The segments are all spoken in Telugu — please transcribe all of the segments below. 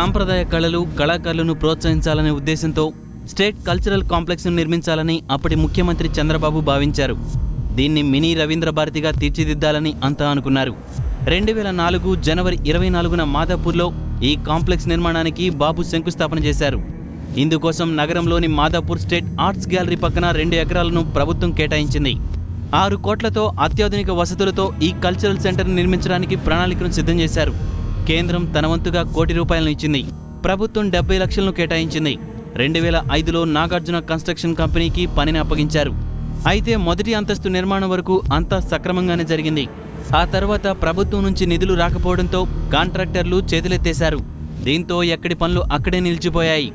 సాంప్రదాయ కళలు, కళాకారులను ప్రోత్సహించాలనే ఉద్దేశంతో స్టేట్ కల్చరల్ కాంప్లెక్స్ను నిర్మించాలని అప్పటి ముఖ్యమంత్రి చంద్రబాబు భావించారు. దీన్ని మినీ రవీంద్ర భారతిగా తీర్చిదిద్దాలని అంతా అనుకున్నారు. 2004 జనవరి 24న మాదాపూర్లో ఈ కాంప్లెక్స్ నిర్మాణానికి బాబు శంకుస్థాపన చేశారు. ఇందుకోసం నగరంలోని మాదాపూర్ స్టేట్ ఆర్ట్స్ గ్యాలరీ పక్కన 2 ఎకరాలను ప్రభుత్వం కేటాయించింది. 6 కోట్లతో అత్యాధునిక వసతులతో ఈ కల్చరల్ సెంటర్ను నిర్మించడానికి ప్రణాళికను సిద్ధం చేశారు. కేంద్రం తన వంతుగా ₹1 కోటి ఇచ్చింది. ప్రభుత్వం 70 లక్షలను కేటాయించింది. 2005లో నాగార్జున కన్స్ట్రక్షన్ కంపెనీకి పనిని అప్పగించారు. అయితే మొదటి అంతస్తు నిర్మాణం వరకు అంతా సక్రమంగానే జరిగింది. ఆ తర్వాత ప్రభుత్వం నుంచి నిధులు రాకపోవడంతో కాంట్రాక్టర్లు చేతులెత్తేశారు. దీంతో ఎక్కడి పనులు అక్కడే నిలిచిపోయాయి.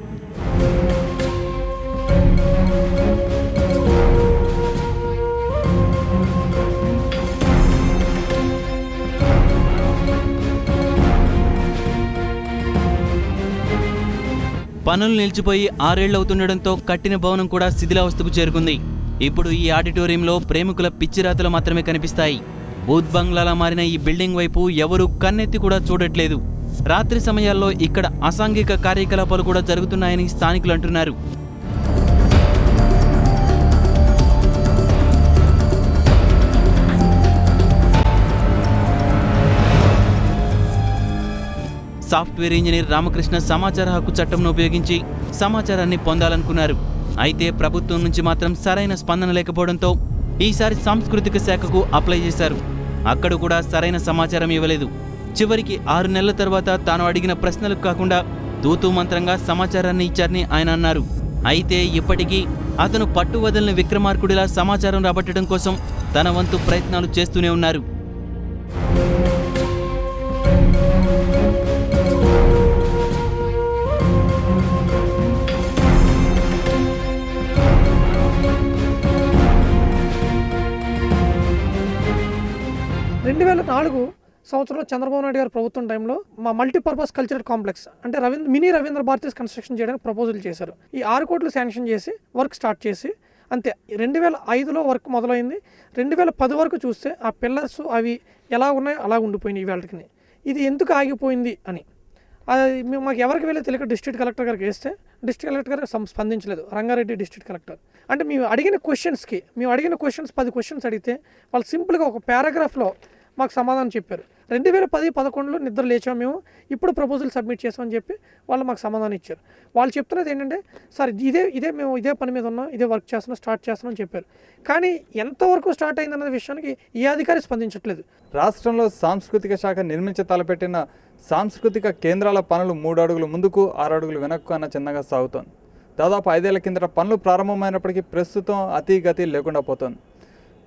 పనులు నిలిచిపోయి 6 ఏళ్లు అవుతుండటంతో కట్టిన భవనం కూడా శిథిలావస్థకు చేరుకుంది. ఇప్పుడు ఈ ఆడిటోరియంలో ప్రేమికుల పిచ్చిరాతలు మాత్రమే కనిపిస్తాయి. బూత్ బంగ్లాలా మారిన ఈ బిల్డింగ్ వైపు ఎవరూ కన్నెత్తి కూడా చూడట్లేదు. రాత్రి సమయాల్లో ఇక్కడ అసాంఘిక కార్యకలాపాలు కూడా జరుగుతున్నాయని స్థానికులు అంటున్నారు. సాఫ్ట్వేర్ ఇంజనీర్ రామకృష్ణ సమాచార హక్కు చట్టంను ఉపయోగించి సమాచారాన్ని పొందాలనుకున్నారు. అయితే ప్రభుత్వం నుంచి మాత్రం సరైన స్పందన లేకపోవడంతో ఈసారి సాంస్కృతిక శాఖకు అప్లై చేశారు. అక్కడ కూడా సరైన సమాచారం ఇవ్వలేదు. చివరికి 6 నెలల తర్వాత తాను అడిగిన ప్రశ్నలకు కాకుండా తూతూ మంత్రంగా సమాచారాన్ని ఇచ్చారని ఆయన అన్నారు. అయితే ఇప్పటికీ అతను పట్టు వదలని విక్రమార్కుడిలా సమాచారం రాబట్టడం కోసం తన వంతు ప్రయత్నాలు చేస్తూనే ఉన్నారు. సంవత్సరంలో చంద్రబాబు నాయుడు గారి ప్రభుత్వం టైంలో మా మల్టీపర్పస్ కల్చరల్ కాంప్లెక్స్ అంటే మినీ రవీంద్ర భారతి కన్స్ట్రక్షన్ చేయడానికి ప్రపోజల్ చేశారు. ఈ 6 కోట్లు శాంక్షన్ చేసి వర్క్ స్టార్ట్ చేసి అంతే 2005లో వర్క్ మొదలైంది. 2010 వరకు చూస్తే ఆ పిల్లర్స్ అవి ఎలా ఉన్నాయో అలా ఉండిపోయినాయి. ఇవాళకి ఇది ఎందుకు ఆగిపోయింది అని అది మాకు ఎవరికి వెళ్ళి తెలియక డిస్ట్రిక్ట్ కలెక్టర్ గారికి వేస్తే డిస్ట్రిక్ట్ కలెక్టర్ గారు స్పందించలేదు. రంగారెడ్డి డిస్ట్రిక్ట్ కలెక్టర్ అంటే మేము అడిగిన క్వశ్చన్స్ 10 క్వశ్చన్స్ అడిగితే వాళ్ళు సింపుల్గా ఒక పారాగ్రాఫ్లో మాకు సమాధానం చెప్పారు. 2010-11లో నిద్ర లేచాము మేము, ఇప్పుడు ప్రపోజల్ సబ్మిట్ చేసామని చెప్పి వాళ్ళు మాకు సమాధానం ఇచ్చారు. వాళ్ళు చెప్తున్నది ఏంటంటే సార్ మేము ఇదే పని మీద ఉన్నాం, ఇదే వర్క్ చేస్తున్నాం, స్టార్ట్ చేస్తున్నాం అని చెప్పారు. కానీ ఎంతవరకు స్టార్ట్ అయిందన్న విషయానికి ఏ అధికారి స్పందించట్లేదు. రాష్ట్రంలో సాంస్కృతిక శాఖ నిర్మించ తలపెట్టిన సాంస్కృతిక కేంద్రాల పనులు 3 అడుగులు ముందుకు 6 అడుగులు వెనక్కు అన్న చిన్నగా సాగుతోంది. దాదాపు 5 ఏళ్ల కిందట పనులు ప్రారంభమైనప్పటికీ ప్రస్తుతం అతిగతి లేకుండా పోతోంది.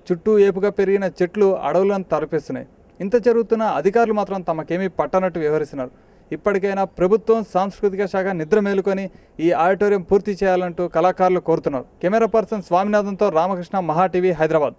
చుట్టూ ఏపుగా పెరిగిన చెట్లు అడవులను తలపిస్తున్నాయి. ఇంత జరుగుతున్న అధికారులు మాత్రం తమకేమీ పట్టనట్టు వ్యవహరిస్తున్నారు. ఇప్పటికైనా ప్రభుత్వం సాంస్కృతిక శాఖ నిద్ర మేలుకొని ఈ ఆడిటోరియం పూర్తి చేయాలంటూ కళాకారులు కోరుతున్నారు. కెమెరా పర్సన్ స్వామినాథన్తో రామకృష్ణ, మహా టీవీ, హైదరాబాద్.